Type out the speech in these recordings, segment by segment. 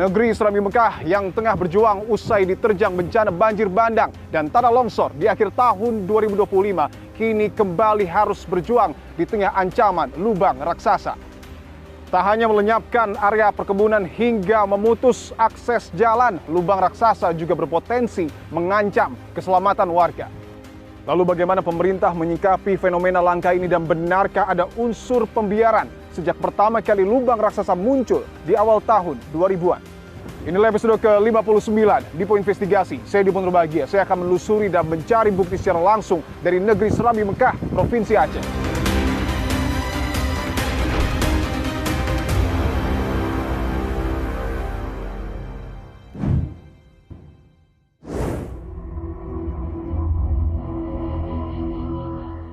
Negeri Serambi Mekah yang tengah berjuang usai diterjang bencana banjir bandang dan tanah longsor di akhir tahun 2025 kini kembali harus berjuang di tengah ancaman lubang raksasa. Tak hanya melenyapkan area perkebunan hingga memutus akses jalan, lubang raksasa juga berpotensi mengancam keselamatan warga. Lalu bagaimana pemerintah menyikapi fenomena langka ini dan benarkah ada unsur pembiaran sejak pertama kali lubang raksasa muncul di awal tahun 2000-an? Inilah episode ke-59 Dipo Investigasi. Saya Dipo Nurbahagia. Saya akan menelusuri dan mencari bukti secara langsung dari negeri Serambi Mekah, Provinsi Aceh.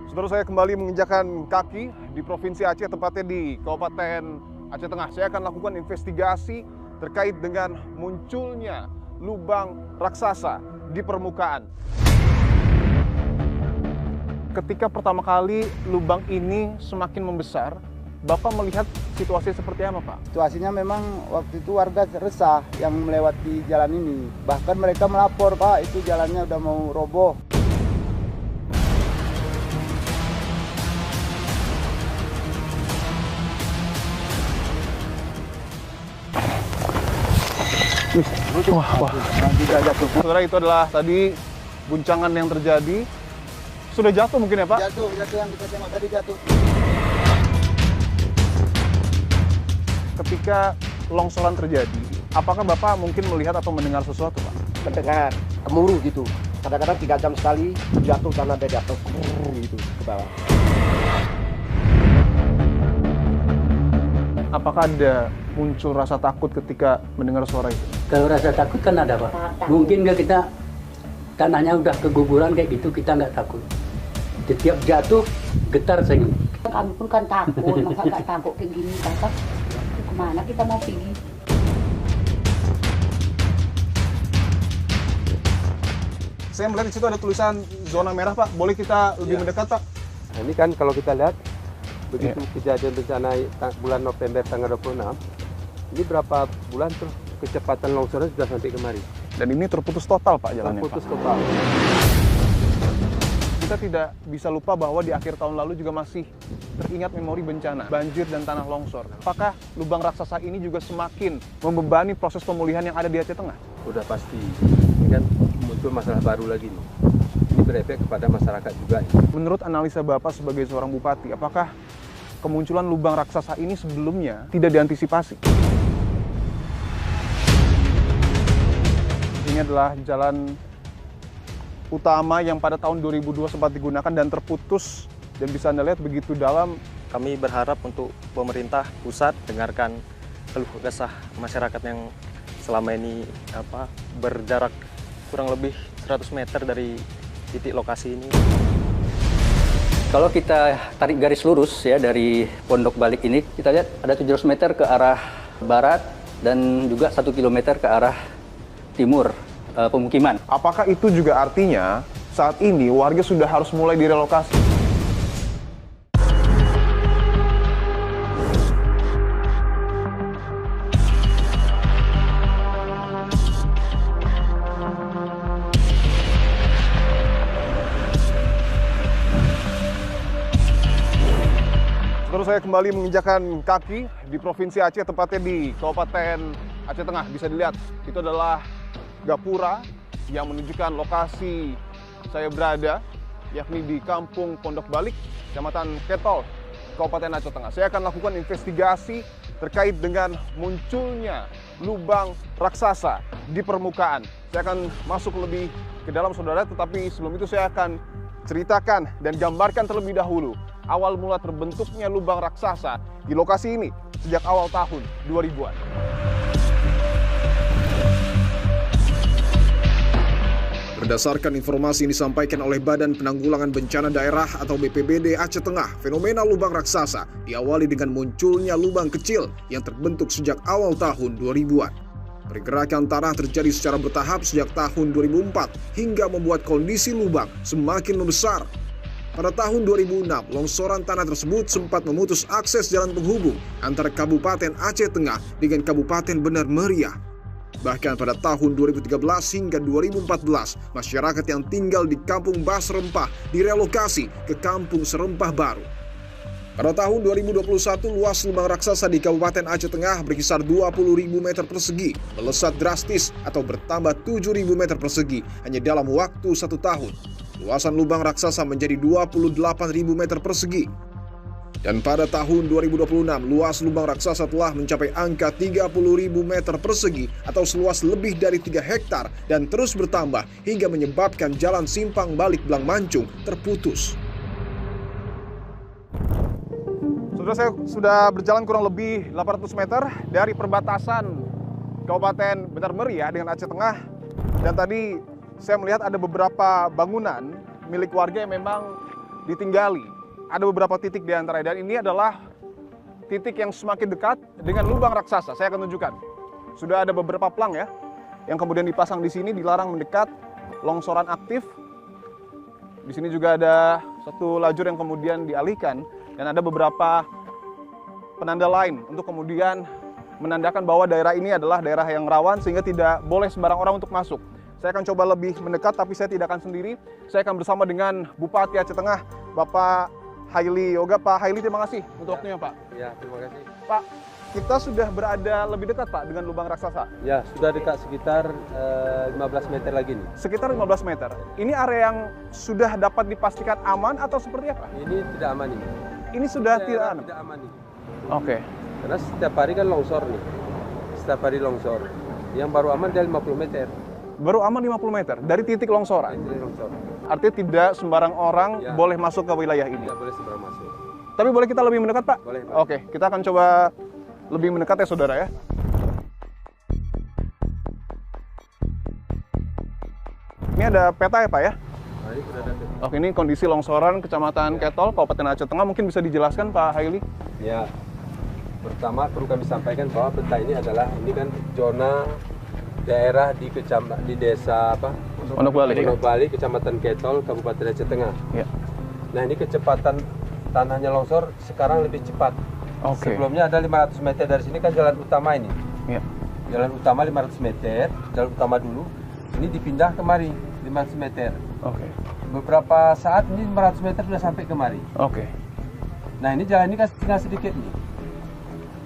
Saudara, saya kembali menginjakan kaki di Provinsi Aceh, tepatnya di Kabupaten Aceh Tengah. Saya akan lakukan investigasi terkait dengan munculnya lubang raksasa di permukaan. Ketika pertama kali lubang ini semakin membesar, Bapak melihat situasi seperti apa, Pak? Situasinya memang waktu itu warga resah yang melewati jalan ini. Bahkan mereka melapor, Pak, itu jalannya udah mau roboh. Wah. Saudara, itu adalah tadi guncangan yang terjadi. Sudah jatuh mungkin ya, Pak? Jatuh yang kita tengok tadi jatuh. Ketika longsoran terjadi, apakah Bapak mungkin melihat atau mendengar sesuatu, Pak? Mendengar gemuruh gitu. Kadang-kadang 3 jam sekali jatuh tanah dia jatuh gitu ke bawah. Apakah ada muncul rasa takut ketika mendengar suara itu? Kalau rasa takut kan ada, Pak. Mungkin nggak kita tanahnya udah keguguran kayak gitu, kita nggak takut. Setiap jatuh getar saja. Kami pun kan takut, masa nggak takut kayak gini, kakak. Kemana kita mau pergi? Saya melihat di situ ada tulisan zona merah, Pak. Boleh kita lebih mendekat, Pak? Nah, ini kan kalau kita lihat begitu kejadian bencana bulan November tanggal 26, ini berapa bulan tuh kecepatan longsornya sudah sampai kemari. Dan ini terputus total, Pak, jalannya, Terputus Pak. total. Kita tidak bisa lupa bahwa di akhir tahun lalu juga masih teringat memori bencana, banjir dan tanah longsor. Apakah lubang raksasa ini juga semakin membebani proses pemulihan yang ada di Aceh Tengah? Udah pasti. Ini kan muncul masalah baru lagi nih. Ini berefek kepada masyarakat juga. Menurut analisa Bapak sebagai seorang bupati, apakah kemunculan lubang raksasa ini sebelumnya tidak diantisipasi? Ini adalah jalan utama yang pada tahun 2002 sempat digunakan dan terputus, dan bisa Anda lihat begitu dalam. Kami berharap untuk pemerintah pusat dengarkan keluh kesah masyarakat yang selama ini berjarak kurang lebih 100 meter dari titik lokasi ini. Kalau kita tarik garis lurus ya dari Pondok Balik ini, kita lihat ada 700 meter ke arah barat dan juga 1 kilometer ke arah timur pemukiman. Apakah itu juga artinya saat ini warga sudah harus mulai direlokasi? Terus saya kembali menginjakan kaki di Provinsi Aceh, tepatnya di Kabupaten Aceh Tengah. Bisa dilihat, itu adalah gapura yang menunjukkan lokasi saya berada, yakni di Kampung Pondok Balik, Kecamatan Ketol, Kabupaten Aceh Tengah. Saya akan lakukan investigasi terkait dengan munculnya lubang raksasa di permukaan. Saya akan masuk lebih ke dalam, saudara, tetapi sebelum itu saya akan ceritakan dan gambarkan terlebih dahulu awal mula terbentuknya lubang raksasa di lokasi ini sejak awal tahun 2000-an. Berdasarkan informasi yang disampaikan oleh Badan Penanggulangan Bencana Daerah atau BPBD Aceh Tengah, fenomena lubang raksasa diawali dengan munculnya lubang kecil yang terbentuk sejak awal tahun 2000-an. Pergerakan tanah terjadi secara bertahap sejak tahun 2004 hingga membuat kondisi lubang semakin membesar. Pada tahun 2006, longsoran tanah tersebut sempat memutus akses jalan penghubung antara Kabupaten Aceh Tengah dengan Kabupaten Benar Meriah. Bahkan pada tahun 2013 hingga 2014, masyarakat yang tinggal di Kampung Bas Rempah direlokasi ke Kampung Serempah Baru. Pada tahun 2021, luas lubang raksasa di Kabupaten Aceh Tengah berkisar 20.000 meter persegi, melesat drastis atau bertambah 7.000 meter persegi hanya dalam waktu 1 tahun. Luasan lubang raksasa menjadi 28.000 meter persegi. Dan pada tahun 2026, luas lubang raksasa telah mencapai angka 30.000 meter persegi atau seluas lebih dari 3 hektar dan terus bertambah hingga menyebabkan jalan simpang balik Belang Mancung terputus. Saya sudah berjalan kurang lebih 800 meter dari perbatasan Kabupaten Benar Meriah dengan Aceh Tengah. Dan tadi saya melihat ada beberapa bangunan milik warga yang memang ditinggali. Ada beberapa titik di antaranya, dan ini adalah titik yang semakin dekat dengan lubang raksasa. Saya akan tunjukkan. Sudah ada beberapa plang ya, yang kemudian dipasang di sini, dilarang mendekat, longsoran aktif. Di sini juga ada satu lajur yang kemudian dialihkan, dan ada beberapa penanda lain untuk kemudian menandakan bahwa daerah ini adalah daerah yang rawan sehingga tidak boleh sembarang orang untuk masuk. Saya akan coba lebih mendekat, tapi saya tidak akan sendiri. Saya akan bersama dengan Bupati Aceh Tengah, Bapak Haili Yoga. Pak Haili, terima kasih untuk waktunya, Pak. Ya, terima kasih. Pak, kita sudah berada lebih dekat, Pak, dengan lubang raksasa. Ya, sudah dekat sekitar 15 meter lagi nih. Sekitar 15 meter. Ini area yang sudah dapat dipastikan aman atau seperti apa? Ini tidak aman ini. Ini sudah tidak aman ini. Oke. Karena setiap hari kan longsor nih. Setiap hari longsor. Yang baru aman dia 50 meter. Baru aman 50 meter dari titik longsoran. Titik longsor. Artinya tidak sembarang orang boleh masuk ke wilayah ini. Tidak boleh sembarang masuk. Tapi boleh kita lebih mendekat, Pak? Boleh, Pak. Oke, kita akan coba lebih mendekat ya, saudara ya. Ini ada peta ya, Pak ya? Nah, ini sudah ada. Oke, ini kondisi longsoran Kecamatan Ketol, Kabupaten Aceh Tengah. Mungkin bisa dijelaskan, Pak Haili? Ya, pertama perlu kami sampaikan bahwa peta ini adalah, ini kan zona daerah di desa apa? Pondok Bali. Pondok Bali, Kecamatan Ketol, Kabupaten Aceh Tengah. Ya. Nah, ini kecepatan tanahnya longsor sekarang lebih cepat. Oke. Sebelumnya ada 500 meter dari sini kan jalan utama ini. Ya. Jalan utama 500 meter, jalan utama dulu. Ini dipindah kemari 500 meter. Oke. Beberapa saat ini 500 meter sudah sampai kemari. Oke. Nah, ini jalan ini kan tinggal sedikit nih.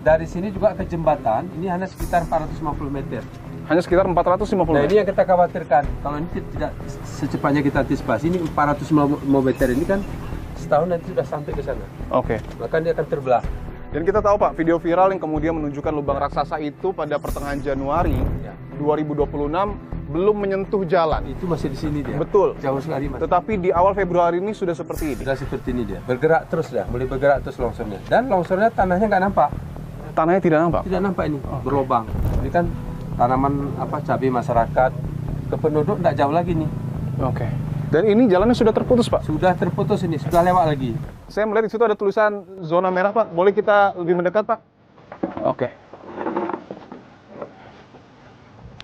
Dari sini juga ke jembatan, ini hanya sekitar 450 meter. Hanya sekitar 450 Nah, meter. ini yang kita khawatirkan. Kalau ini tidak secepatnya kita antisipasi, ini 450 meter ini kan setahun nanti sudah sampai ke sana. Oke. Maka dia akan terbelah. Dan kita tahu, Pak, video viral yang kemudian menunjukkan lubang raksasa itu pada pertengahan Januari 2026 belum menyentuh jalan. Itu masih di sini dia. Betul. Jauh sekali, Mas. Tetapi di awal Februari ini sudah seperti ini. Sudah seperti ini dia. Bergerak terus dah, mulai bergerak terus longsornya. Dan longsornya tanahnya nggak nampak. Tanahnya tidak nampak? Tidak nampak ini, berlobang. Ini kan tanaman apa, cabai masyarakat. Ke penduduk nggak jauh lagi nih. Oke. Dan ini jalannya sudah terputus, Pak? Sudah terputus ini, sudah lewat lagi. Saya melihat di situ ada tulisan zona merah, Pak. Boleh kita lebih mendekat, Pak? Oke.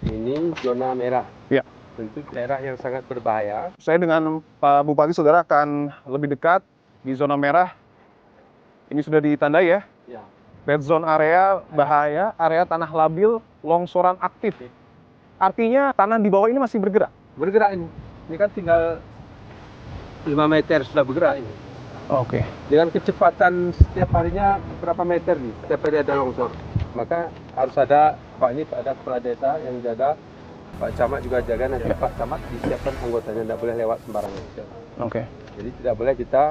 Ini zona merah. Ya. Tentu daerah yang sangat berbahaya. Saya dengan Pak Bupati, saudara, akan lebih dekat di zona merah. Ini sudah ditandai ya? Ya. Red zone area bahaya, area tanah labil, longsoran aktif. Artinya tanah di bawah ini masih bergerak? Bergerak ini. Ini kan tinggal 5 meter sudah bergerak ini. Oke. Dengan kecepatan setiap harinya berapa meter nih, setiap hari ada longsor. Maka harus ada, Pak ini ada kepala desa yang jaga, Pak Camat juga jaga, nanti Pak Camat disiapkan anggotanya, tidak boleh lewat sembarangan. Oke. Jadi tidak boleh kita,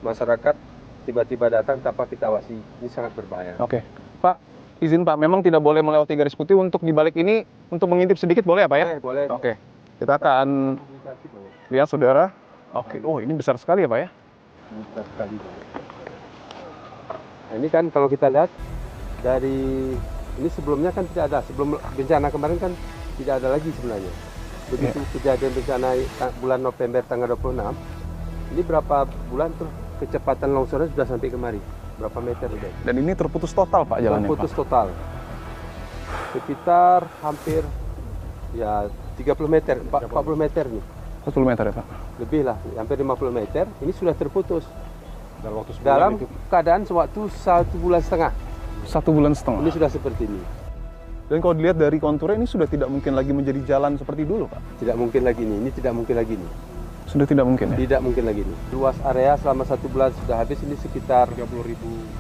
masyarakat, tiba-tiba datang tanpa kita awasi. Ini sangat berbahaya. Oke. Pak, izin Pak, memang tidak boleh melewati garis putih. Untuk di balik ini, untuk mengintip sedikit boleh ya Pak ya? Boleh. Oke. Kita akan lihat, saudara. Oke. Oh, ini besar sekali ya Pak ya? Besar sekali. Nah, ini kan kalau kita lihat dari ini sebelumnya kan tidak ada, sebelum bencana kemarin kan tidak ada lagi sebenarnya. Begitu kejadian bencana bulan November tanggal 26, ini berapa bulan tuh kecepatan longsornya sudah sampai kemari, berapa meter udah. Dan ini terputus total Pak jalannya, terputus Pak? Total. Sekitar hampir ya 30 meter, 40 meter nih. 40 meter ya Pak? Lebih lah, hampir 50 meter, ini sudah terputus. Dalam keadaan sewaktu 1,5 bulan. 1,5 bulan. Ini sudah seperti ini. Dan kalau dilihat dari konturnya ini sudah tidak mungkin lagi menjadi jalan seperti dulu, Pak. Tidak mungkin lagi ini tidak mungkin lagi ini. Sudah tidak mungkin ya? Tidak mungkin lagi ini. Luas area selama 1 bulan sudah habis ini sekitar 30.000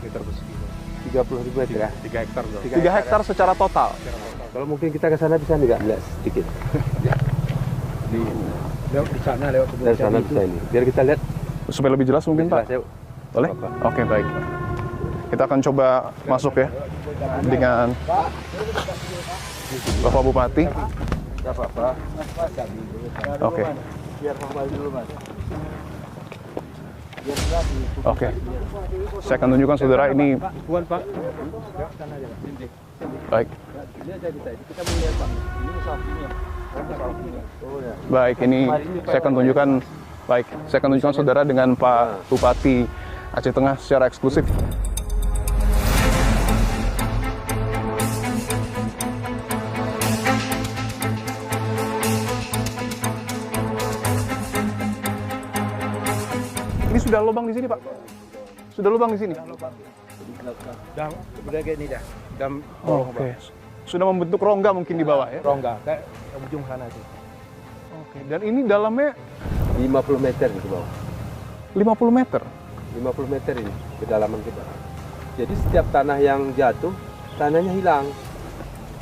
meter persegi. 30.000 meter ya. 3 hektar dong. 3 hektar secara total. Kalau mungkin kita ke sana bisa nggak lihat sedikit? Di sana lewat kebun Dari sana bisa ini. Biar kita lihat. Supaya lebih jelas mungkin, Pak. Jelas, yuk. Boleh? Oke, baik. Kita akan coba masuk ya dengan Bapak Bupati. Tidak apa-apa. Oke. Biar formal dulu, Mas. Oke. Saya akan tunjukkan saudara ini. Pak. Baik. Baik, ini saya akan tunjukkan. Baik, saya akan tunjukkan saudara dengan Pak Bupati Aceh Tengah secara eksklusif. Ini sudah lubang di sini, Pak. Sudah lubang di sini. Udah kayak ini dah. Oke. Sudah membentuk rongga mungkin di bawah ya. Rongga kayak ujung sana sih. Oke. Dan ini dalamnya 50 meter di bawah. 50 meter. 50 meter ini kedalaman kita. Jadi setiap tanah yang jatuh, tanahnya hilang.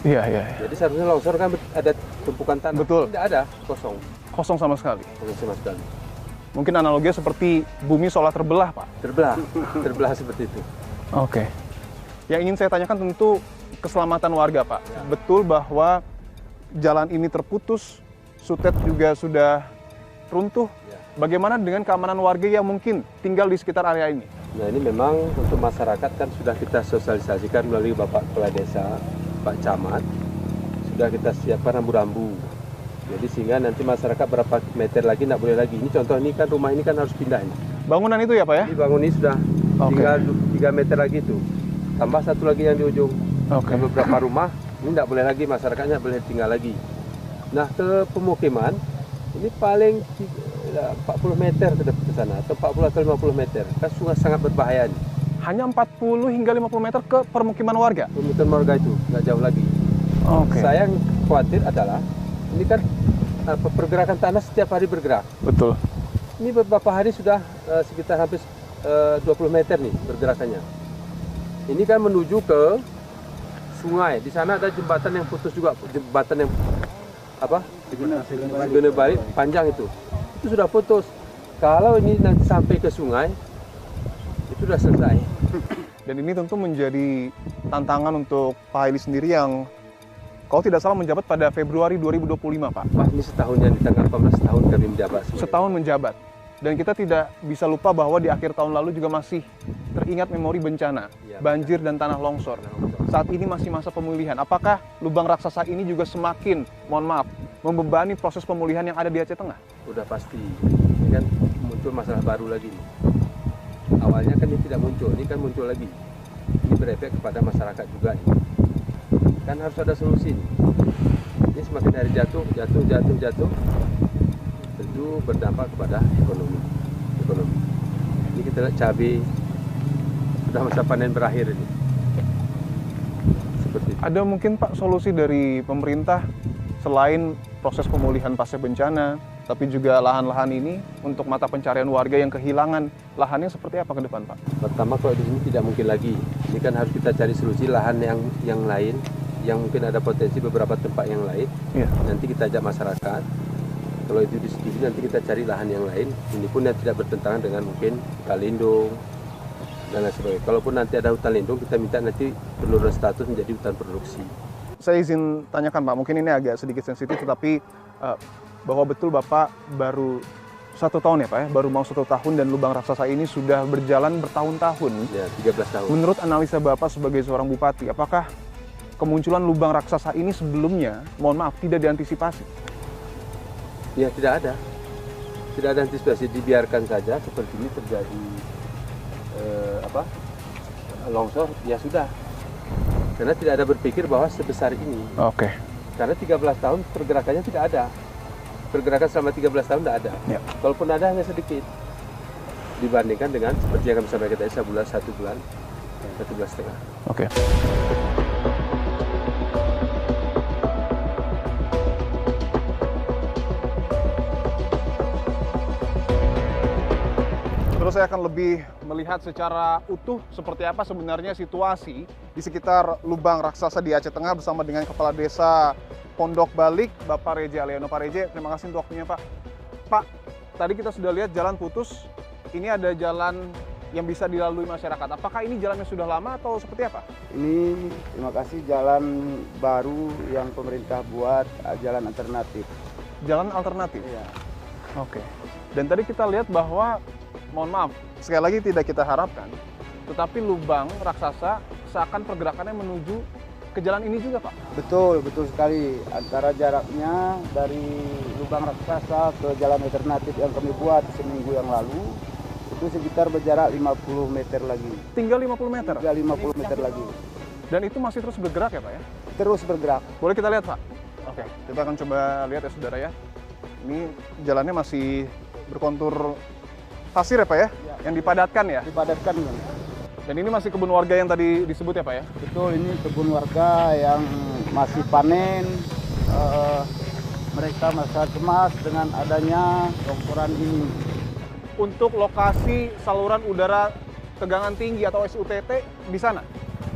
Iya, iya. Jadi seharusnya longsor kan ada tumpukan tanah. Betul. Tidak ada, kosong. Kosong sama sekali. Kosong sama sekali. Mungkin analoginya seperti bumi seolah terbelah, Pak. Terbelah, terbelah seperti itu. Oke. Yang ingin saya tanyakan tentu keselamatan warga, Pak. Ya. Betul bahwa jalan ini terputus, sutet juga sudah runtuh. Ya. Bagaimana dengan keamanan warga yang mungkin tinggal di sekitar area ini? Nah ini memang untuk masyarakat kan sudah kita sosialisasikan melalui Bapak Kepala Desa, Pak Camat. Sudah kita siapkan rambu-rambu. Jadi sehingga nanti masyarakat berapa meter lagi tidak boleh lagi. Ini contoh ini kan rumah ini kan harus pindah ini. Bangunan itu ya, Pak ya? Ini bangun ini sudah Oke. tinggal 3 meter lagi itu. Tambah satu lagi yang di ujung. Oke. Dan beberapa rumah ini tidak boleh lagi, masyarakatnya boleh tinggal lagi. Nah ke pemukiman ini paling 40 meter ke sana atau 40 atau 50 meter. Kan sungai sangat berbahaya nih. Hanya 40 hingga 50 meter ke permukiman warga? Pemukiman warga itu nggak jauh lagi. Oke. Saya yang khawatir adalah ini kan pergerakan tanah setiap hari bergerak. Betul. Ini beberapa hari sudah sekitar hampir 20 meter nih pergerakannya. Ini kan menuju ke sungai. Di sana ada jembatan yang putus juga, jembatan yang apa? Segene balik panjang itu sudah putus. Kalau ini nanti sampai ke sungai, itu sudah selesai. Dan ini tentu menjadi tantangan untuk Pak Haili sendiri yang kalau tidak salah menjabat pada Februari 2025, Pak. Wah, ini setahun yang di tanggal 18 tahun kami menjabat. Setahun menjabat. Dan kita tidak bisa lupa bahwa di akhir tahun lalu juga masih teringat memori bencana, Ya, banjir dan tanah longsor. Saat ini masih masa pemulihan. Apakah lubang raksasa ini juga semakin, mohon maaf, membebani proses pemulihan yang ada di Aceh Tengah? Udah pasti. Ini kan muncul masalah baru lagi nih. Awalnya kan ini tidak muncul, ini kan muncul lagi. Ini berefek kepada masyarakat juga nih. Kan harus ada solusi nih. Ini semakin hari jatuh, tentu berdampak kepada ekonomi. Ini kita lihat cabai sudah masa panen berakhir ini. Seperti itu. Ada mungkin Pak solusi dari pemerintah selain proses pemulihan pasca bencana, tapi juga lahan-lahan ini untuk mata pencarian warga yang kehilangan lahannya seperti apa ke depan, Pak? Pertama kalau di sini tidak mungkin lagi. Ini kan harus kita cari solusi lahan yang lain, yang mungkin ada potensi beberapa tempat yang lain. Iya. Nanti kita ajak masyarakat. Kalau itu disetujui nanti kita cari lahan yang lain. Ini pun yang tidak bertentangan dengan mungkin hutan lindung dan lain sebagainya. Kalaupun nanti ada hutan lindung, kita minta nanti penurunan status menjadi hutan produksi. Saya izin tanyakan Pak, mungkin ini agak sedikit sensitif, tetapi bahwa betul Bapak baru 1 tahun ya Pak ya, baru mau 1 tahun dan lubang raksasa ini sudah berjalan bertahun-tahun. Ya, 13 tahun. Menurut analisa Bapak sebagai seorang bupati, apakah kemunculan lubang raksasa ini sebelumnya, mohon maaf, tidak diantisipasi? Ya, tidak ada. Tidak ada antisipasi, dibiarkan saja seperti ini terjadi longsor, ya sudah. Karena tidak ada berpikir bahwa sebesar ini. Oke. Karena 13 tahun pergerakannya tidak ada. Pergerakan selama 13 tahun tidak ada. Ya. Kalaupun ada hanya sedikit. Dibandingkan dengan seperti yang kami sampaikan tadi, 1 bulan, 1 bulan setengah. Oke. Terus saya akan lebih melihat secara utuh seperti apa sebenarnya situasi di sekitar lubang raksasa di Aceh Tengah bersama dengan Kepala Desa Pondok Balik, Bapak Reje Aliano. Pak Reje, terima kasih untuk waktunya, Pak. Pak, tadi kita sudah lihat jalan putus. Ini ada jalan yang bisa dilalui masyarakat. Apakah ini jalannya sudah lama atau seperti apa? Ini terima kasih jalan baru yang pemerintah buat, jalan alternatif. Jalan alternatif? Iya. Oke. Dan tadi kita lihat bahwa, mohon maaf, sekali lagi tidak kita harapkan, tetapi lubang raksasa seakan pergerakannya menuju ke jalan ini juga, Pak? Betul, betul sekali. Antara jaraknya dari lubang raksasa ke jalan alternatif yang kami buat seminggu yang lalu, itu sekitar berjarak 50 meter lagi. Tinggal 50 meter? Tinggal 50 meter lagi. Dan itu masih terus bergerak ya, Pak ya? Terus bergerak. Boleh kita lihat, Pak? Oke, kita akan coba lihat ya, saudara ya. Ini jalannya masih berkontur pasir ya, Pak ya? Ya. Yang dipadatkan ya? Dipadatkan. Ya. Dan ini masih kebun warga yang tadi disebut ya, Pak ya? Betul, ini kebun warga yang masih panen. Mereka merasa cemas dengan adanya longsoran ini. Untuk lokasi saluran udara tegangan tinggi atau SUTT di sana?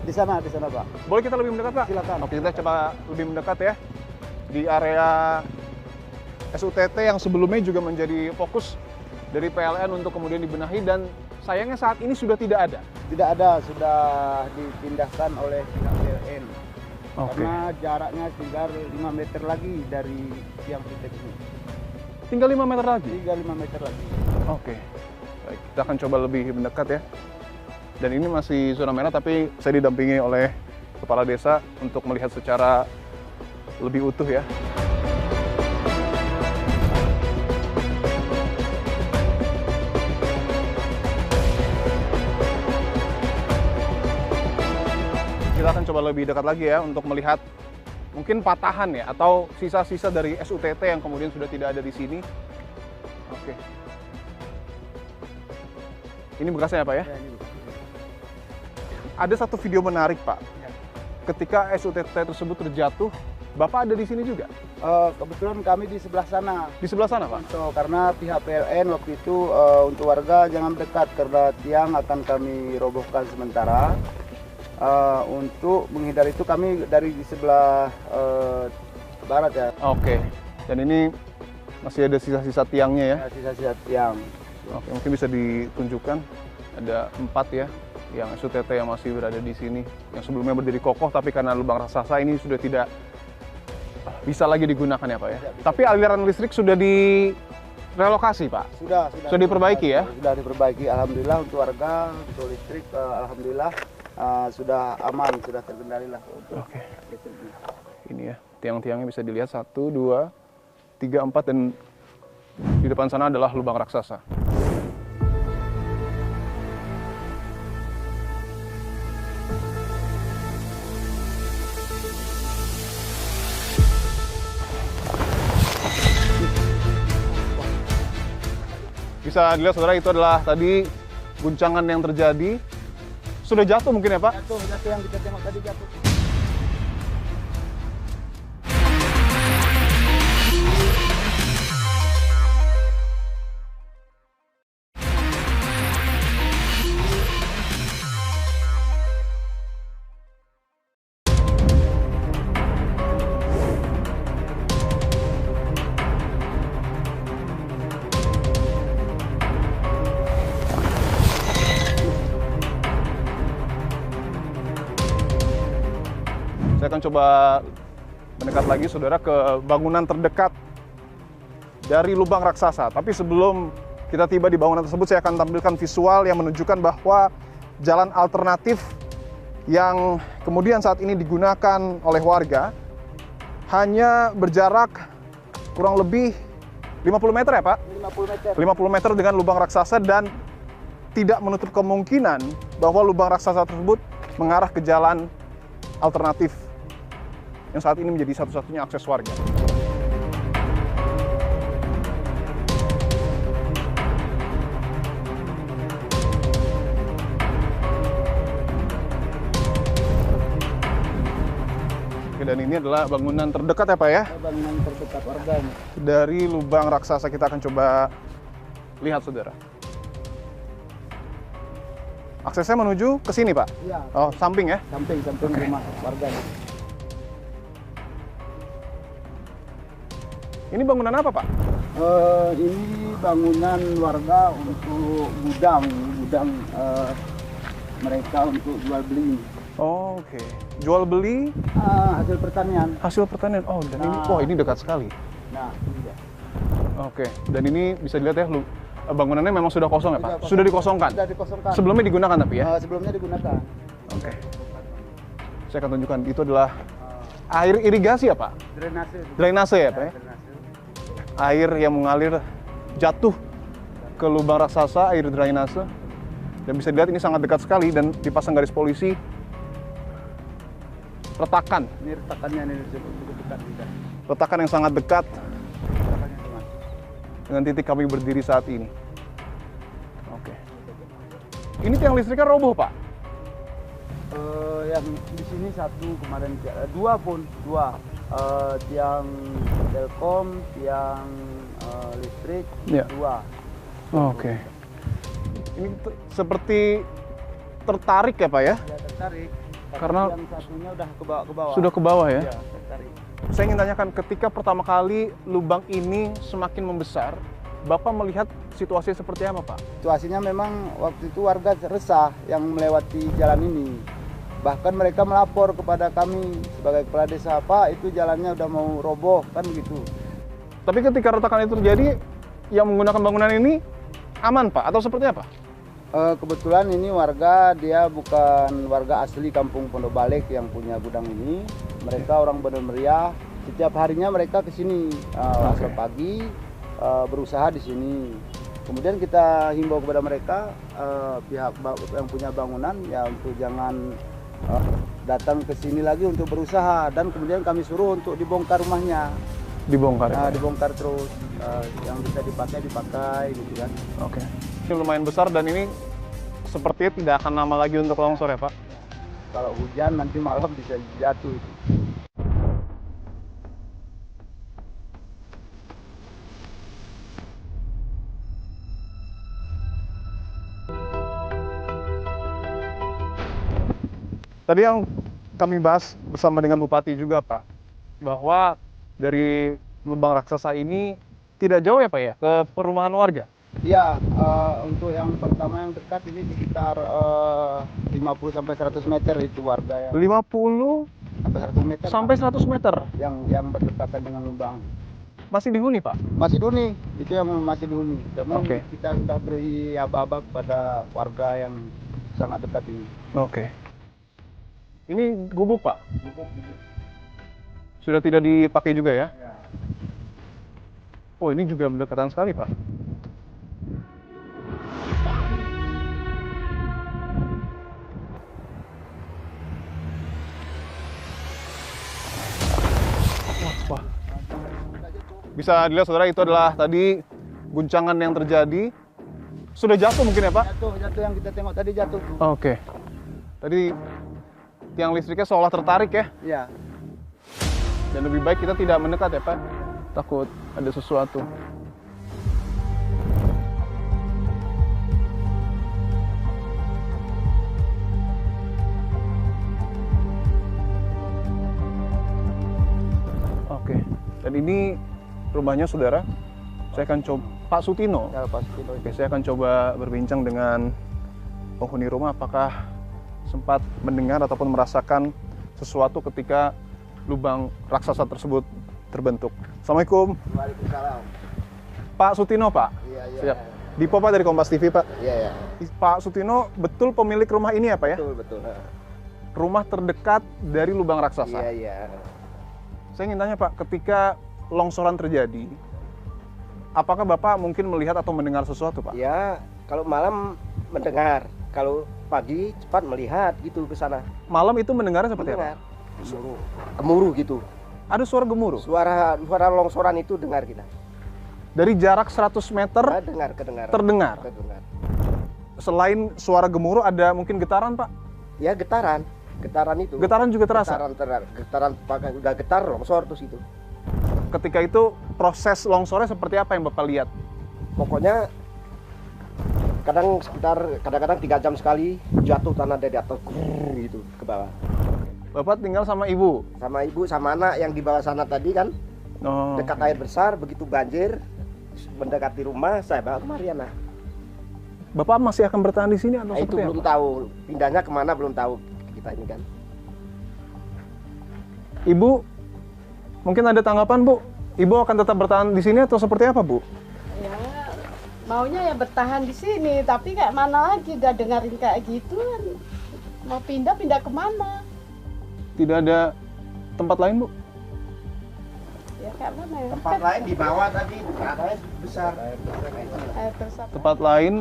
Di sana Pak. Boleh kita lebih mendekat, Pak? Silakan. Oke, kita coba lebih mendekat ya. Di area SUTT yang sebelumnya juga menjadi fokus dari PLN untuk kemudian dibenahi, dan sayangnya saat ini sudah tidak ada. Tidak ada, sudah dipindahkan oleh pihak PLN. Oke. Karena jaraknya tinggal 5 meter lagi dari tiang titik ini. Tinggal 5 meter lagi? Tinggal 5 meter lagi. Oke. Baik, kita akan coba lebih mendekat ya. Dan ini masih zona merah, tapi saya didampingi oleh Kepala Desa untuk melihat secara lebih utuh ya. Kita akan coba lebih dekat lagi ya untuk melihat mungkin patahan ya atau sisa-sisa dari SUTT yang kemudian sudah tidak ada di sini. Oke. Ini bekasnya ya, Pak ya? Ya, ini. Ada satu video menarik, Pak. Ketika SUTT tersebut terjatuh, Bapak ada di sini juga? Kebetulan kami di sebelah sana. Di sebelah sana, Pak? So, karena pihak PLN waktu itu untuk warga jangan dekat karena tiang akan kami robohkan sementara. Untuk menghindari itu kami dari di sebelah barat ya. Oke. Dan ini masih ada sisa-sisa tiangnya ya? Sisa-sisa tiang. Oke, mungkin bisa ditunjukkan. Ada 4 ya, yang SUTT yang masih berada di sini. Yang sebelumnya berdiri kokoh, tapi karena lubang raksasa ini sudah tidak bisa lagi digunakan ya, Pak ya? Tapi aliran listrik sudah direlokasi, Pak? Sudah diperbaiki ya? Sudah diperbaiki, alhamdulillah untuk warga, untuk listrik, alhamdulillah sudah aman, sudah terkendali lah. Oke. Ini ya, tiang-tiangnya bisa dilihat 1, 2, 3, 4, dan di depan sana adalah lubang raksasa. Bisa dilihat saudara, itu adalah tadi guncangan yang terjadi. Sudah jatuh mungkin ya, Pak? Jatuh yang kita tembak tadi jatuh. Saya akan coba mendekat lagi, saudara, ke bangunan terdekat dari lubang raksasa. Tapi sebelum kita tiba di bangunan tersebut, saya akan tampilkan visual yang menunjukkan bahwa jalan alternatif yang kemudian saat ini digunakan oleh warga hanya berjarak kurang lebih 50 meter ya, Pak? 50 meter. 50 meter dengan lubang raksasa, dan tidak menutup kemungkinan bahwa lubang raksasa tersebut mengarah ke jalan alternatif yang saat ini menjadi satu-satunya akses warga. Oke, dan ini adalah bangunan terdekat ya, Pak ya? Bangunan terdekat warga ini. Dari lubang raksasa kita akan coba lihat, saudara. Aksesnya menuju ke sini, Pak? Iya. Oh, samping ya? Samping rumah warga. Ini bangunan apa, Pak? Ini bangunan warga untuk gudang mereka untuk jual beli. Oh, oke. Jual beli Hasil pertanian. hasil pertanian. Oh, dan ini, Nah. wah ini dekat sekali. Nah, ini dia. Oke, dan ini bisa dilihat ya, bangunannya memang sudah kosong ya, Pak? Sudah Sudah dikosongkan? Sudah dikosongkan. Sebelumnya digunakan tapi ya? Sebelumnya digunakan. Oke. Saya akan tunjukkan, itu adalah air irigasi ya, Pak? Drainase. Drainase ya, Pak? Ya? Drainase. Air yang mengalir jatuh ke lubang raksasa, air drainase. Dan bisa dilihat ini sangat dekat sekali dan dipasang garis polisi. Retakan. Ini retakannya ini cukup dekat juga. Retakan yang sangat dekat Retakannya cuma. dengan titik kami berdiri saat ini. Oke. Ini tiang listriknya roboh, Pak? Yang di sini satu kemarin dua. Tiang telkom, tiang listrik, Ya. dua. Oke. Ini seperti tertarik ya, Pak ya? Ya tertarik. Tapi Karena yang satunya udah ke bawah. sudah ke bawah ya? Ya, tertarik. Saya ingin tanyakan, ketika pertama kali lubang ini semakin membesar, Bapak melihat situasi seperti apa, Pak? Situasinya memang waktu itu warga resah yang melewati jalan ini. Bahkan mereka melapor kepada kami sebagai kepala desa, Pak, itu jalannya udah mau roboh, kan begitu. Tapi ketika retakan itu terjadi, yang menggunakan bangunan ini aman, Pak? Atau seperti apa? Kebetulan ini warga, dia bukan warga asli Kampung Pondok Balik yang punya gudang ini. Mereka orang Bener Meriah. Setiap harinya mereka ke sini, asal pagi berusaha di sini. Kemudian kita himbau kepada mereka, pihak yang punya bangunan, ya untuk jangan datang ke sini lagi untuk berusaha. Dan kemudian kami suruh untuk dibongkar rumahnya. Dibongkar ya? Dibongkar terus, yang bisa dipakai gitu kan. Oke. Ini lumayan besar dan ini sepertinya tidak akan lama lagi untuk longsor ya, Pak? Kalau hujan nanti malam bisa jatuh. Tadi yang kami bahas bersama dengan Bupati juga, Pak, bahwa dari lubang raksasa ini tidak jauh ya, Pak ya, ke perumahan warga? Ya, untuk yang pertama yang dekat ini sekitar 50-100 meter itu warga yang 50 sampai 100 meter. sampai 100 meter? Yang berdekatan dengan lubang. Masih dihuni, Pak? Masih dihuni, itu yang masih dihuni. Namun Oke. kita sudah beri aba-aba kepada warga yang sangat dekat ini. Oke. Ini gubuk, Pak? Sudah tidak dipakai juga ya? Oh, ini juga berdekatan sekali, Pak. Wah. Bisa dilihat, saudara, itu adalah tadi guncangan yang terjadi. Sudah jatuh mungkin ya, Pak? Jatuh yang kita tengok tadi jatuh. Oke. Tadi tiang listriknya seolah tertarik ya? Iya. Dan lebih baik kita tidak mendekat ya, Pak? Takut ada sesuatu. Oke. Dan ini rumahnya, saudara. Saya akan coba, Pak Sutino. Ya, pasti. Oke, saya akan coba berbincang dengan penghuni rumah apakah sempat mendengar ataupun merasakan sesuatu ketika lubang raksasa tersebut terbentuk. Assalamualaikum. Waalaikumsalam. Pak Sutino, Pak. Iya. Siap. Dipo, Pak, dari Kompas TV, Pak. Iya. Pak Sutino, betul pemilik rumah ini ya, Pak ya? Betul. Rumah terdekat dari lubang raksasa. Iya. Saya ingin tanya, Pak, ketika longsoran terjadi, apakah Bapak mungkin melihat atau mendengar sesuatu, Pak? Ya, kalau malam mendengar, kalau pagi cepat melihat gitu ke sana. Malam itu mendengarnya seperti apa? Gemuruh gitu. Ada suara gemuruh? Suara longsoran itu dengar kita. Dari jarak 100 meter Kedengar. terdengar. Selain suara gemuruh, ada mungkin getaran, Pak? Ya, getaran itu. Getaran juga terasa? Getaran pakai udah getar longsor terus itu. Ketika itu proses longsornya seperti apa yang Bapak lihat? Pokoknya kadang-kadang 3 jam sekali jatuh tanah dari atas gitu ke bawah. Bapak tinggal sama ibu? Sama ibu sama anak yang di bawah sana tadi kan. Dekat air besar, begitu banjir mendekati rumah saya bawa ke Mariana. Bapak masih akan bertahan di sini atau Itu seperti belum apa? tahu, pindahnya kemana belum tahu kita ini kan. Ibu, mungkin ada tanggapan Bu? Ibu akan tetap bertahan di sini atau seperti apa Bu? Ya, maunya ya bertahan di sini, tapi kayak mana lagi, udah dengerin kayak gitu kan. Mau pindah kemana? Tidak ada tempat lain Bu? Ya kayak mana ya? Tempat lain di bawah tadi, air besar. Air besar. Tempat lain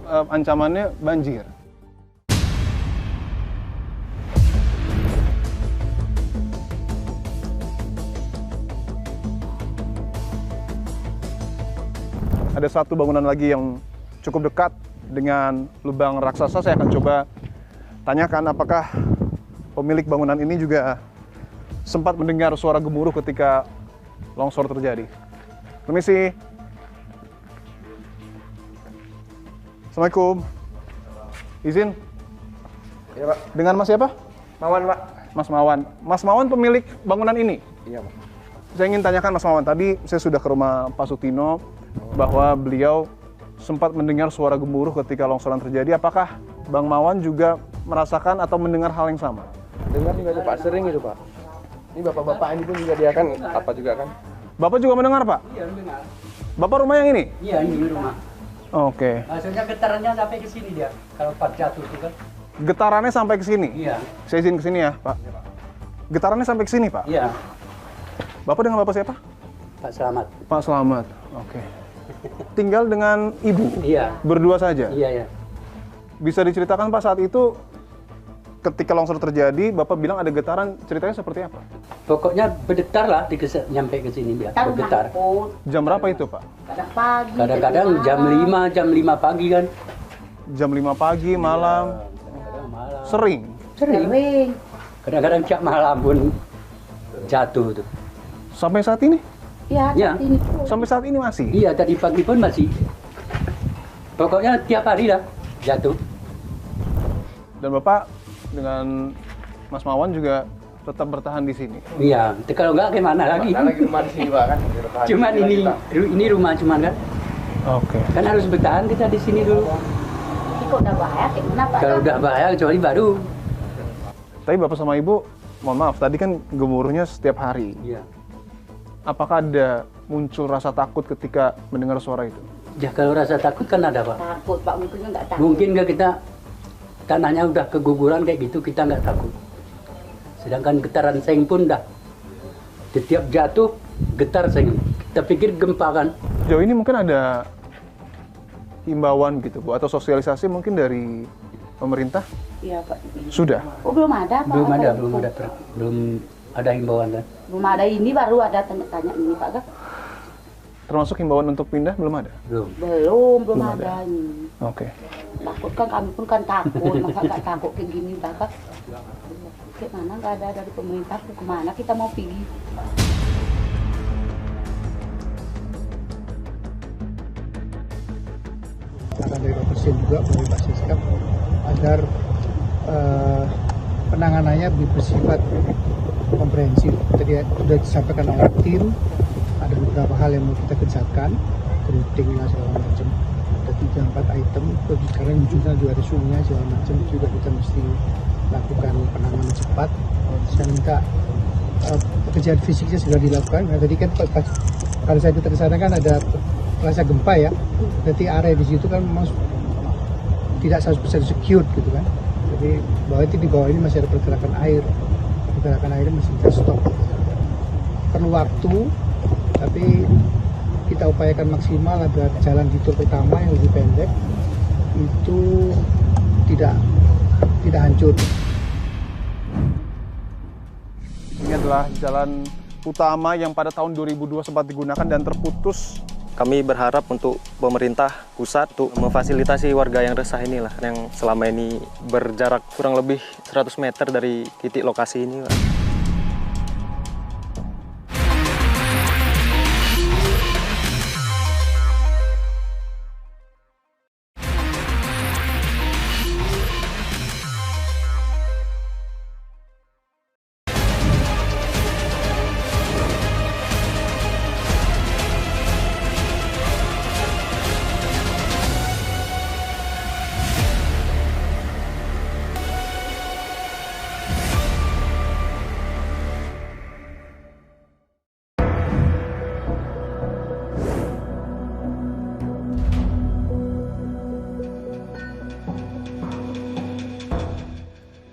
ancamannya banjir. Ada satu bangunan lagi yang cukup dekat dengan lubang raksasa. Saya akan coba tanyakan apakah pemilik bangunan ini juga sempat mendengar suara gemuruh ketika longsor terjadi. Permisi. Assalamualaikum. Izin? Iya Pak. Dengan Mas siapa? Mawan Pak. Mas Mawan. Mas Mawan pemilik bangunan ini? Iya Pak. Saya ingin tanyakan Mas Mawan, tadi saya sudah ke rumah Pak Sutino bahwa beliau sempat mendengar suara gemuruh ketika longsoran terjadi. Apakah Bang Mawan juga merasakan atau mendengar hal yang sama? Dengar juga tuh Pak, sering itu Pak. Ini bapak-bapak ini pun juga dia kan apa juga kan? Bapak juga mendengar Pak? Iya, mendengar. Bapak rumah yang ini? Iya, ini rumah. Oke. Maksudnya getarannya sampai ke sini dia, kalau pas jatuh itu kan. Getarannya sampai ke sini? Iya. Saya izin ke sini ya Pak. Getarannya sampai ke sini Pak? Iya. Bapak dengan Bapak siapa? Pak Selamat. Pak Selamat. Oke. Tinggal dengan ibu? Iya. Berdua saja? Iya, ya. Bisa diceritakan Pak saat itu ketika longsor terjadi, Bapak bilang ada getaran, ceritanya seperti apa? Pokoknya bergetar lah nyampe ke sini dia, bergetar. Jam berapa itu Pak? Kadang pagi. Kadang-kadang jam 5 pagi kan. Jam 5 pagi, malam? Kadang-kadang malam. Sering? Sering. Kadang-kadang tiap malam pun jatuh tuh. Sampai saat ini? Ya, Ya. ini pun. Sampai saat ini masih? Iya, tadi pagi pun masih. Pokoknya tiap hari lah jatuh. Dan Bapak dengan Mas Mawan juga tetap bertahan di sini? Iya, kalau enggak gimana lagi? Ada lagi rumah di sini Pak kan? Cuman ini rumah cuman kan. Oke. Kan harus bertahan kita di sini dulu. Tapi kok udah bahaya, kayak mana Pak? Kalau udah bahaya kecuali baru. Tapi Bapak sama Ibu, mohon maaf, tadi kan gemuruhnya setiap hari. Iya. Apakah ada muncul rasa takut ketika mendengar suara itu? Ya kalau rasa takut kan ada Pak. Takut Pak, mungkin nggak takut. Mungkin nggak kita tanahnya udah keguguran kayak gitu kita nggak takut. Sedangkan getaran seng pun dah. Setiap jatuh getar seng. Kita pikir gempa kan. Jauh ini mungkin ada himbauan gitu Bu, atau sosialisasi mungkin dari pemerintah? Iya Pak. Sudah? Oh belum ada Pak. Belum ada himbauan kan. Belum ada, ini baru ada tanya-tanya ini Pak kan? Termasuk himbauan untuk pindah belum ada? Belum. Belum ada ini. Oke. Takut kan, kami pun kan takut, masa nggak takut kayak gini Pak kan? Kayak mana nggak ada dari pemerintah, kemana kita mau pergi? Akan dari Pak Presiden juga melalui Pak Siskap agar penanganannya bersifat komprehensif. Tadi sudah disampaikan oleh tim, ada beberapa hal yang mau kita kerjakan, routingnya segala macam. Ada 3-4 item, sekarang ujungnya juga ada sungai segala macam, juga kita mesti lakukan penanganan cepat. Saya minta pekerjaan fisiknya segera dilakukan. Nah, tadi kan pada saat kita kesana kan ada rasa gempa ya, berarti area di situ kan memang tidak 100% secure gitu kan. Jadi di bawah ini masih ada pergerakan air masih kita stop. Perlu waktu, tapi kita upayakan maksimal agar jalan di tur pertama yang lebih pendek itu tidak hancur. Ini adalah jalan utama yang pada tahun 2002 sempat digunakan dan terputus. Kami berharap untuk pemerintah pusat untuk memfasilitasi warga yang resah inilah, yang selama ini berjarak kurang lebih 100 meter dari titik lokasi ini, Pak.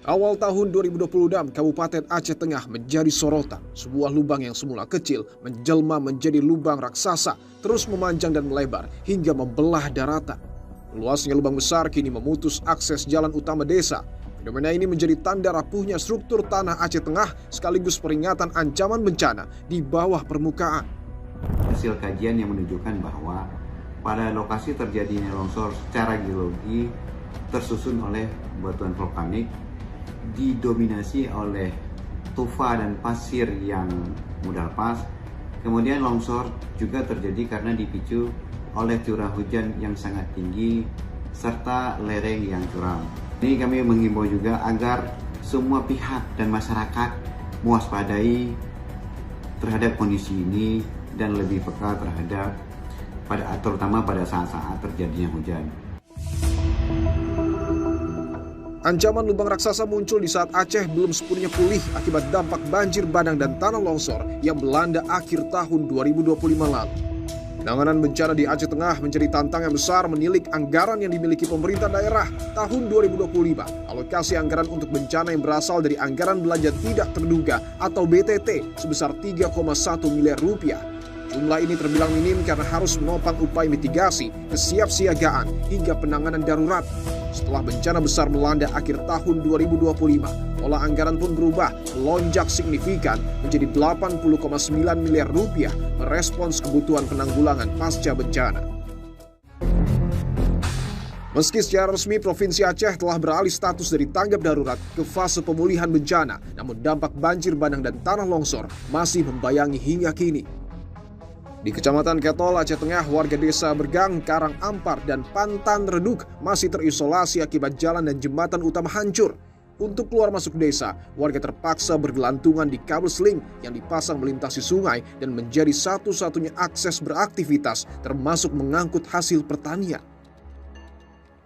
Awal tahun 2026, Kabupaten Aceh Tengah menjadi sorotan. Sebuah lubang yang semula kecil menjelma menjadi lubang raksasa, terus memanjang dan melebar hingga membelah daratan. Luasnya lubang besar kini memutus akses jalan utama desa. Fenomena ini menjadi tanda rapuhnya struktur tanah Aceh Tengah sekaligus peringatan ancaman bencana di bawah permukaan. Hasil kajian yang menunjukkan bahwa pada lokasi terjadinya longsor secara geologi tersusun oleh batuan vulkanik, didominasi oleh tufa dan pasir yang mudah lepas. Kemudian longsor juga terjadi karena dipicu oleh curah hujan yang sangat tinggi serta lereng yang curam. Ini kami menghimbau juga agar semua pihak dan masyarakat mewaspadai terhadap kondisi ini dan lebih peka terhadap terutama pada saat-saat terjadinya hujan. Ancaman lubang raksasa muncul di saat Aceh belum sepenuhnya pulih akibat dampak banjir bandang dan tanah longsor yang melanda akhir tahun 2025 lalu. Penanganan bencana di Aceh Tengah menjadi tantangan besar menilik anggaran yang dimiliki pemerintah daerah tahun 2025. Alokasi anggaran untuk bencana yang berasal dari anggaran belanja tidak terduga atau BTT sebesar 3,1 miliar rupiah. Jumlah ini terbilang minim karena harus menopang upaya mitigasi, kesiapsiagaan, hingga penanganan darurat. Setelah bencana besar melanda akhir tahun 2025, pola anggaran pun berubah, melonjak signifikan menjadi 80,9 miliar rupiah merespons kebutuhan penanggulangan pasca bencana. Meski secara resmi Provinsi Aceh telah beralih status dari tanggap darurat ke fase pemulihan bencana, namun dampak banjir bandang dan tanah longsor masih membayangi hingga kini. Di Kecamatan Ketol, Aceh Tengah, warga desa Bergang, Karang Ampar, dan Pantan Reduk masih terisolasi akibat jalan dan jembatan utama hancur. Untuk keluar masuk desa, warga terpaksa bergelantungan di kabel seling yang dipasang melintasi sungai dan menjadi satu-satunya akses beraktivitas termasuk mengangkut hasil pertanian.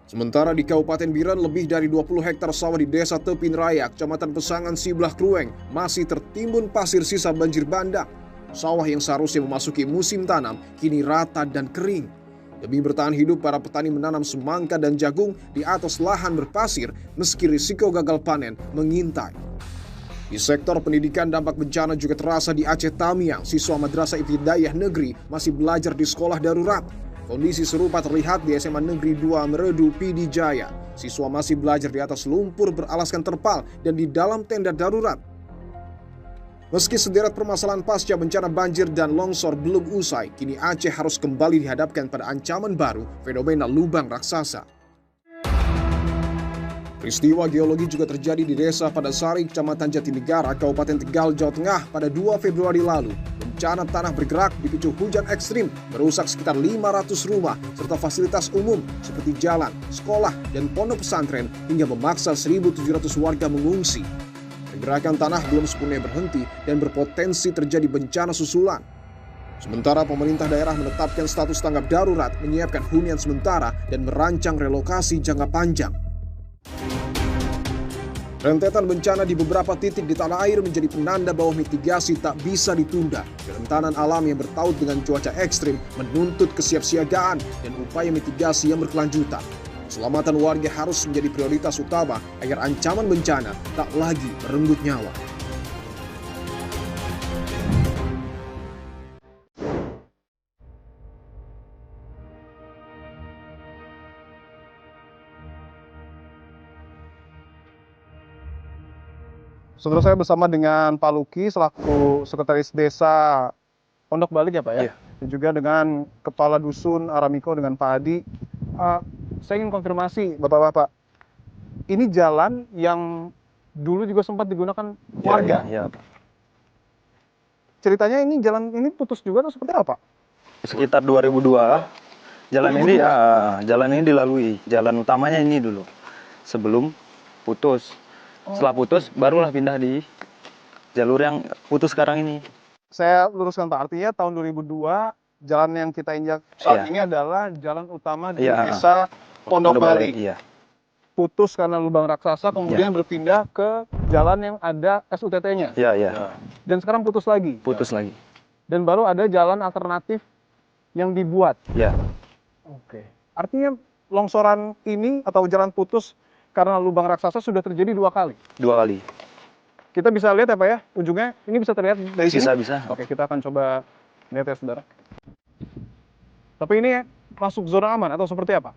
Sementara di Kabupaten Biren, lebih dari 20 hektar sawah di desa Tepin Raya, Kecamatan Pesangan Siblah Krueng masih tertimbun pasir sisa banjir bandang. Sawah yang seharusnya memasuki musim tanam kini rata dan kering. Demi bertahan hidup, para petani menanam semangka dan jagung di atas lahan berpasir meski risiko gagal panen mengintai. Di sektor pendidikan, dampak bencana juga terasa di Aceh Tamiang. Siswa Madrasah Ibtidaiyah Negeri masih belajar di sekolah darurat. Kondisi serupa terlihat di SMA Negeri 2 Meredu, Pidi Jaya. Siswa masih belajar di atas lumpur beralaskan terpal dan di dalam tenda darurat. Meski sederet permasalahan pasca bencana banjir dan longsor belum usai, kini Aceh harus kembali dihadapkan pada ancaman baru, fenomena lubang raksasa. Peristiwa geologi juga terjadi di Desa Padasari, Kecamatan Jatinegara, Kabupaten Tegal, Jawa Tengah pada 2 Februari lalu. Bencana tanah bergerak dipicu hujan ekstrim merusak sekitar 500 rumah serta fasilitas umum seperti jalan, sekolah, dan pondok pesantren hingga memaksa 1.700 warga mengungsi. Pergerakan tanah belum sepenuhnya berhenti dan berpotensi terjadi bencana susulan. Sementara pemerintah daerah menetapkan status tanggap darurat, menyiapkan hunian sementara, dan merancang relokasi jangka panjang. Rentetan bencana di beberapa titik di tanah air menjadi penanda bahwa mitigasi tak bisa ditunda. Kerentanan alam yang bertaut dengan cuaca ekstrim menuntut kesiapsiagaan dan upaya mitigasi yang berkelanjutan. Keselamatan warga harus menjadi prioritas utama agar ancaman bencana tak lagi merenggut nyawa. Saudara, saya bersama dengan Pak Luki selaku Sekretaris Desa Pondok Balik ya Pak ya? Iya. Dan juga dengan Kepala Dusun Aramiko dengan Pak Adi. Saya ingin konfirmasi Bapak-Bapak, ini jalan yang dulu juga sempat digunakan warga. Iya. Ceritanya ini jalan ini putus juga atau seperti apa? Sekitar 2002, jalan ini dilalui. Jalan utamanya ini dulu, sebelum putus. Setelah putus, barulah pindah di jalur yang putus sekarang ini. Saya luruskan Pak, artinya tahun 2002, jalan yang kita injak saat ini adalah jalan utama di Desa Pondok Balik. Iya. Putus karena lubang raksasa, kemudian berpindah ke jalan yang ada SUTT-nya. Iya. Dan sekarang putus lagi. Putus lagi. Dan baru ada jalan alternatif yang dibuat. Iya. Oke. Artinya longsoran ini atau jalan putus karena lubang raksasa sudah terjadi 2 kali. 2 kali. Kita bisa lihat ya Pak ya, ujungnya ini bisa terlihat dari sini? Bisa. Oke, kita akan coba lihat ya saudara. Tapi ini masuk zona aman atau seperti apa?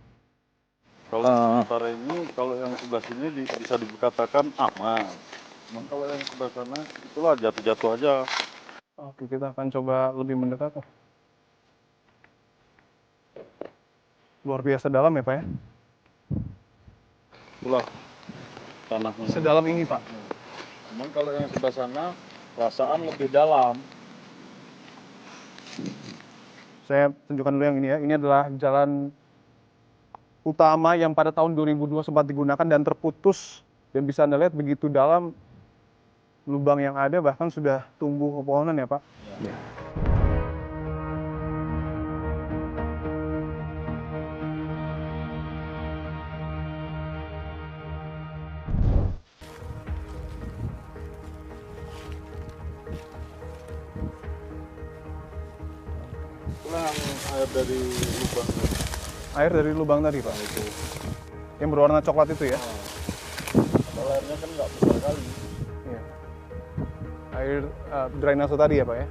Kalau sementara ini, kalau yang sebelah sini bisa dikatakan aman. Cuman kalau yang sebelah sana, itulah jatuh-jatuh aja. Oke, kita akan coba lebih mendekat. Luar biasa dalam ya Pak ya? Itulah tanahnya. Sedalam ini Pak? Cuman kalau yang sebelah sana, perasaan lebih dalam. Saya tunjukkan dulu yang ini ya. Ini adalah jalan utama yang pada tahun 2002 sempat digunakan dan terputus. Dan bisa Anda lihat begitu dalam lubang yang ada, bahkan sudah tumbuh pepohonan ya Pak? Ya. Air dari lubang. Air dari lubang tadi Pak? Itu. Yang berwarna coklat itu ya? Kalau airnya kan nggak besar kali. Iya. Air drainase tadi ya Pak ya?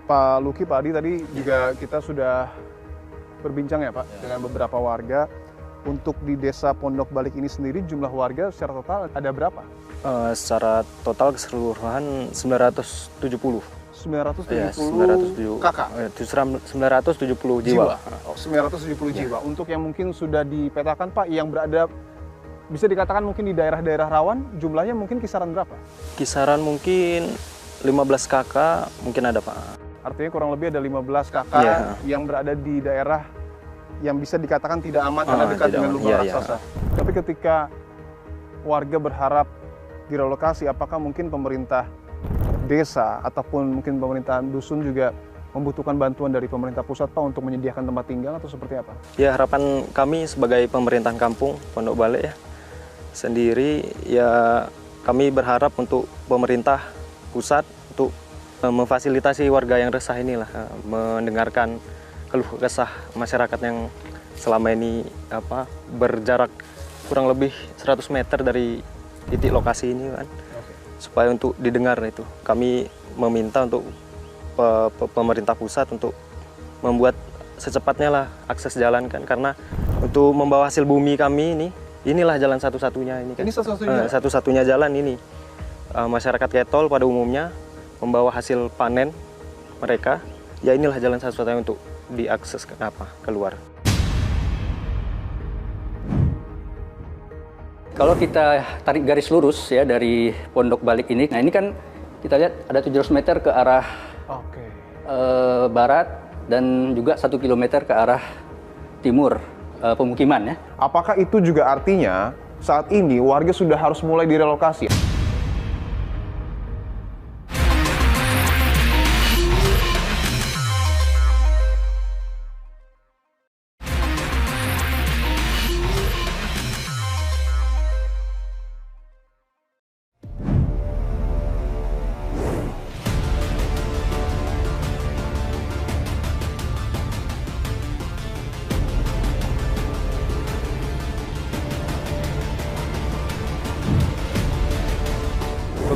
Pak Luki, Pak Adi tadi juga kita sudah berbincang ya Pak dengan beberapa warga. Untuk di desa Pondok Balik ini sendiri jumlah warga secara total ada berapa? Secara total keseluruhan 970. 970 kakak? 970 jiwa. Oh, 970 jiwa. Untuk yang mungkin sudah dipetakan Pak, yang berada bisa dikatakan mungkin di daerah-daerah rawan, jumlahnya mungkin kisaran berapa? Kisaran mungkin 15 kakak mungkin ada Pak. Artinya kurang lebih ada 15 kakak yang berada di daerah yang bisa dikatakan tidak aman karena dekat dengan lubang raksasa. Tapi ketika warga berharap direlokasi, apakah mungkin pemerintah desa ataupun mungkin pemerintahan dusun juga membutuhkan bantuan dari pemerintah pusat Pak untuk menyediakan tempat tinggal atau seperti apa? Ya, harapan kami sebagai pemerintahan kampung Pondok Balik ya sendiri, ya kami berharap untuk pemerintah pusat untuk memfasilitasi warga yang resah inilah, mendengarkan keluh kesah masyarakat yang selama ini berjarak kurang lebih 100 meter dari titik lokasi ini kan. Supaya untuk didengar itu, kami meminta untuk pemerintah pusat untuk membuat secepatnya lah akses jalan kan, karena untuk membawa hasil bumi kami inilah jalan satu-satunya ini kan. Ini satu-satunya jalan ini. Masyarakat Ketol pada umumnya membawa hasil panen mereka, ya inilah jalan satu-satunya untuk diakses keluar. Kalau kita tarik garis lurus ya dari Pondok Balik ini, nah ini kan kita lihat ada 700 meter ke arah barat dan juga 1 kilometer ke arah timur pemukiman ya. Apakah itu juga artinya saat ini warga sudah harus mulai direlokasi?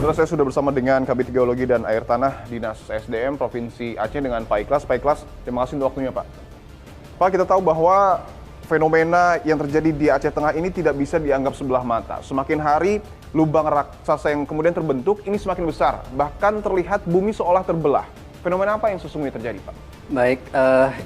Saudara, saya sudah bersama dengan Kabid Geologi dan Air Tanah Dinas SDM Provinsi Aceh dengan Pak Ikhlas. Pak Ikhlas, terima kasih untuk waktunya Pak. Pak, kita tahu bahwa fenomena yang terjadi di Aceh Tengah ini tidak bisa dianggap sebelah mata. Semakin hari lubang raksasa yang kemudian terbentuk ini semakin besar. Bahkan terlihat bumi seolah terbelah. Fenomena apa yang sesungguhnya terjadi Pak? Baik,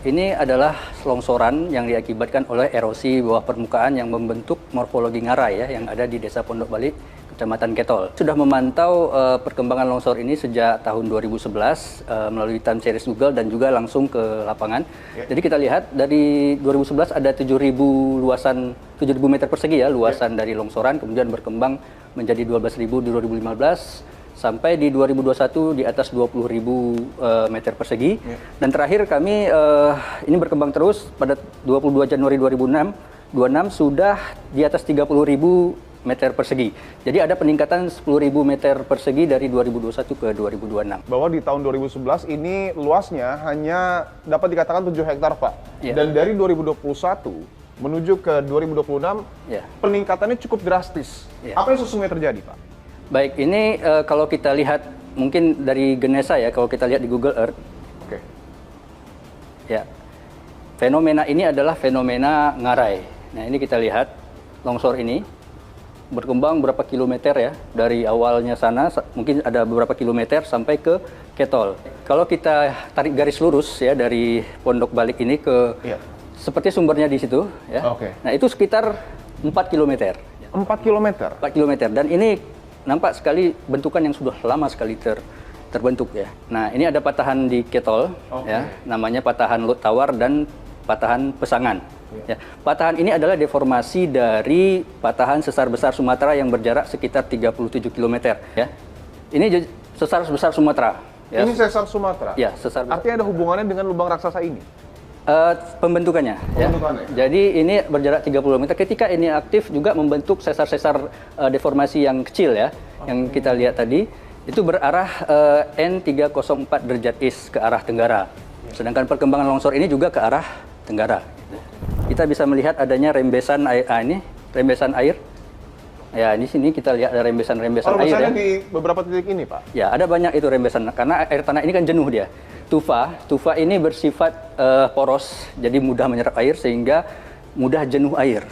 ini adalah longsoran yang diakibatkan oleh erosi bawah permukaan yang membentuk morfologi ngarai ya, yang ada di Desa Pondok Balik, Kecamatan Ketol. Sudah memantau perkembangan longsor ini sejak tahun 2011 melalui time series Google dan juga langsung ke lapangan. Jadi kita lihat dari 2011 ada 7.000 luasan 7.000 meter persegi ya luasan dari longsoran, kemudian berkembang menjadi 12.000 di 2015 sampai di 2021 di atas 20.000 meter persegi. Dan terakhir kami ini berkembang terus pada 22 Januari 2026 sudah di atas 30.000 meter persegi. Jadi ada peningkatan 10.000 meter persegi dari 2021 ke 2026. Bahwa di tahun 2011 ini luasnya hanya dapat dikatakan 7 hektar Pak. Dan dari 2021 menuju ke 2026, peningkatannya cukup drastis. Apa yang sesungguhnya terjadi, Pak? Baik, ini kalau kita lihat mungkin dari Genesa ya, kalau kita lihat di Google Earth. Oke. Ya. Fenomena ini adalah fenomena ngarai. Nah, ini kita lihat longsor ini berkembang berapa kilometer ya, dari awalnya sana mungkin ada beberapa kilometer sampai ke Ketol. Kalau kita tarik garis lurus ya dari Pondok Balik ini ke seperti sumbernya di situ ya. Nah, itu sekitar 4 km. 4 km. 4 km, dan ini nampak sekali bentukan yang sudah lama sekali terbentuk ya. Nah, ini ada patahan di Ketol ya, namanya patahan Lot Tawar dan patahan Pesangan. Ya, patahan ini adalah deformasi dari patahan sesar besar Sumatera yang berjarak sekitar 37 km ya. Ini sesar besar Sumatera. Ya. Ini sesar Sumatera. Ya, sesar. Artinya ada hubungannya dengan lubang raksasa ini. Pembentukannya. Ya. Jadi ini berjarak 30 km. Ketika ini aktif juga membentuk sesar-sesar deformasi yang kecil ya, yang kita lihat tadi itu berarah N304 derajat east ke arah tenggara. Sedangkan perkembangan longsor ini juga ke arah tenggara. Kita bisa melihat adanya rembesan air. Ini rembesan air. Ya, di sini kita lihat ada rembesan-rembesan air ya. Di beberapa titik ini, Pak? Ya, ada banyak itu rembesan. Karena air tanah ini kan jenuh dia. Tufa ini bersifat poros, jadi mudah menyerap air sehingga mudah jenuh air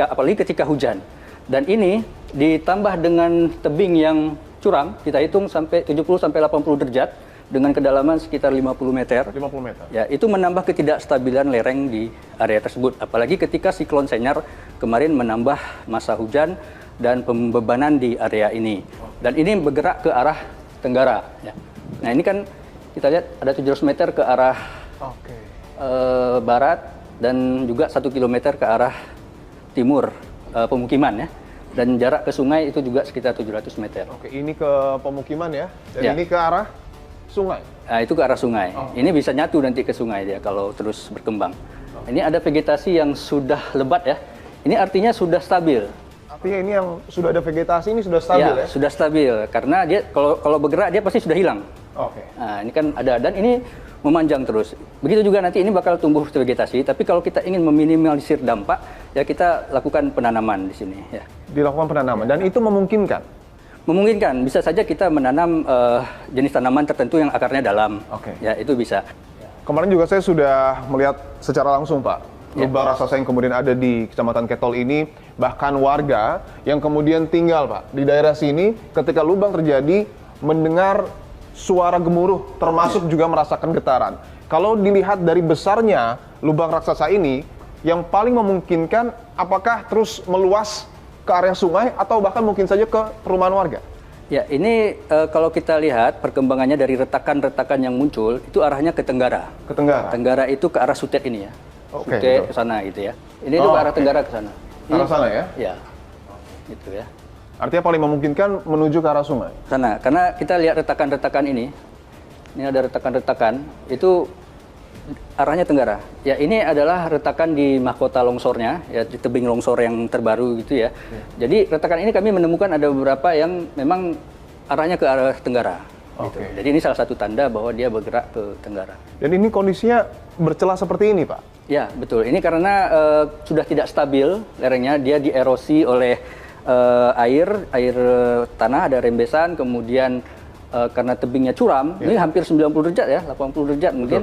apalagi ketika hujan. Dan ini ditambah dengan tebing yang curam, kita hitung sampai 70 sampai 80 derajat dengan kedalaman sekitar 50 meter. 50 meter. Ya, itu menambah ketidakstabilan lereng di area tersebut. Apalagi ketika siklon Senyar kemarin menambah masa hujan dan pembebanan di area ini. Dan ini bergerak ke arah tenggara. Ya. Nah, ini kan kita lihat ada 700 meter ke arah barat dan juga 1 km ke arah timur pemukiman ya. Dan jarak ke sungai itu juga sekitar 700 meter. Oke, ini ke pemukiman ya. Dan ini ke arah sungai. Nah, itu ke arah sungai. Ini bisa nyatu nanti ke sungai dia kalau terus berkembang. Ini ada vegetasi yang sudah lebat ya. Ini artinya sudah stabil. Artinya ini yang sudah ada vegetasi ini sudah stabil ya? Sudah stabil karena dia kalau bergerak dia pasti sudah hilang. Nah, ini kan ada dan ini memanjang terus. Begitu juga nanti ini bakal tumbuh vegetasi, tapi kalau kita ingin meminimalisir dampak, ya kita lakukan penanaman di sini ya. Dilakukan penanaman dan itu memungkinkan. Memungkinkan, bisa saja kita menanam jenis tanaman tertentu yang akarnya dalam. Ya, itu bisa. Kemarin juga saya sudah melihat secara langsung, Pak. Lubang raksasa yang kemudian ada di Kecamatan Ketol ini, bahkan warga yang kemudian tinggal, Pak, di daerah sini ketika lubang terjadi mendengar suara gemuruh, termasuk juga merasakan getaran. Kalau dilihat dari besarnya lubang raksasa ini, yang paling memungkinkan apakah terus meluas ke area sungai atau bahkan mungkin saja ke perumahan warga? Ya, ini kalau kita lihat perkembangannya dari retakan-retakan yang muncul, itu arahnya ke tenggara. Ke tenggara? Tenggara itu ke arah Sutet ini ya. Sutet ke sana gitu ya. Ini itu ke arah tenggara ke sana. Ke arah sana ya? Ya, gitu ya. Artinya paling memungkinkan menuju ke arah sungai? Sana, karena kita lihat retakan-retakan ini ada retakan-retakan, itu arahnya tenggara. Ya, ini adalah retakan di mahkota longsornya, ya di tebing longsor yang terbaru gitu ya. Jadi retakan ini kami menemukan ada beberapa yang memang arahnya ke arah tenggara. Gitu. Jadi ini salah satu tanda bahwa dia bergerak ke tenggara. Dan ini kondisinya bercelah seperti ini, Pak? Ya, betul. Ini karena sudah tidak stabil lerengnya, dia dierosi oleh air tanah, ada rembesan, kemudian karena tebingnya curam, ini hampir 90 derajat ya, 80 derajat mungkin.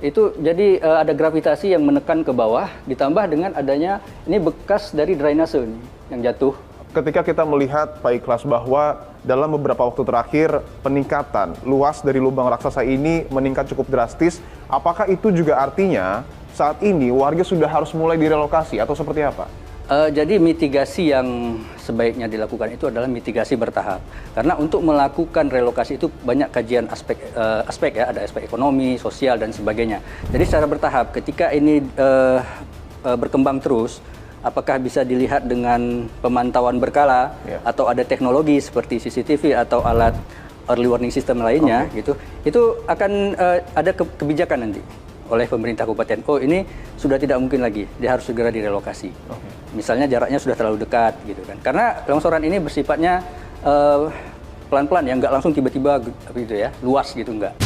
Itu jadi ada gravitasi yang menekan ke bawah, ditambah dengan adanya ini bekas dari drainase ini yang jatuh. Ketika kita melihat Pak Ikhlas bahwa dalam beberapa waktu terakhir peningkatan luas dari lubang raksasa ini meningkat cukup drastis, apakah itu juga artinya saat ini warga sudah harus mulai direlokasi atau seperti apa? Jadi mitigasi yang sebaiknya dilakukan itu adalah mitigasi bertahap. Karena untuk melakukan relokasi itu banyak kajian aspek ya, ada aspek ekonomi, sosial dan sebagainya. Jadi secara bertahap, ketika ini berkembang terus, apakah bisa dilihat dengan pemantauan berkala atau ada teknologi seperti CCTV atau alat early warning system lainnya gitu, itu akan ada kebijakan nanti oleh pemerintah kabupaten. Oh, ini sudah tidak mungkin lagi, dia harus segera direlokasi. Misalnya jaraknya sudah terlalu dekat gitu kan. Karena longsoran ini bersifatnya pelan-pelan ya, nggak langsung tiba-tiba gitu ya, luas gitu nggak.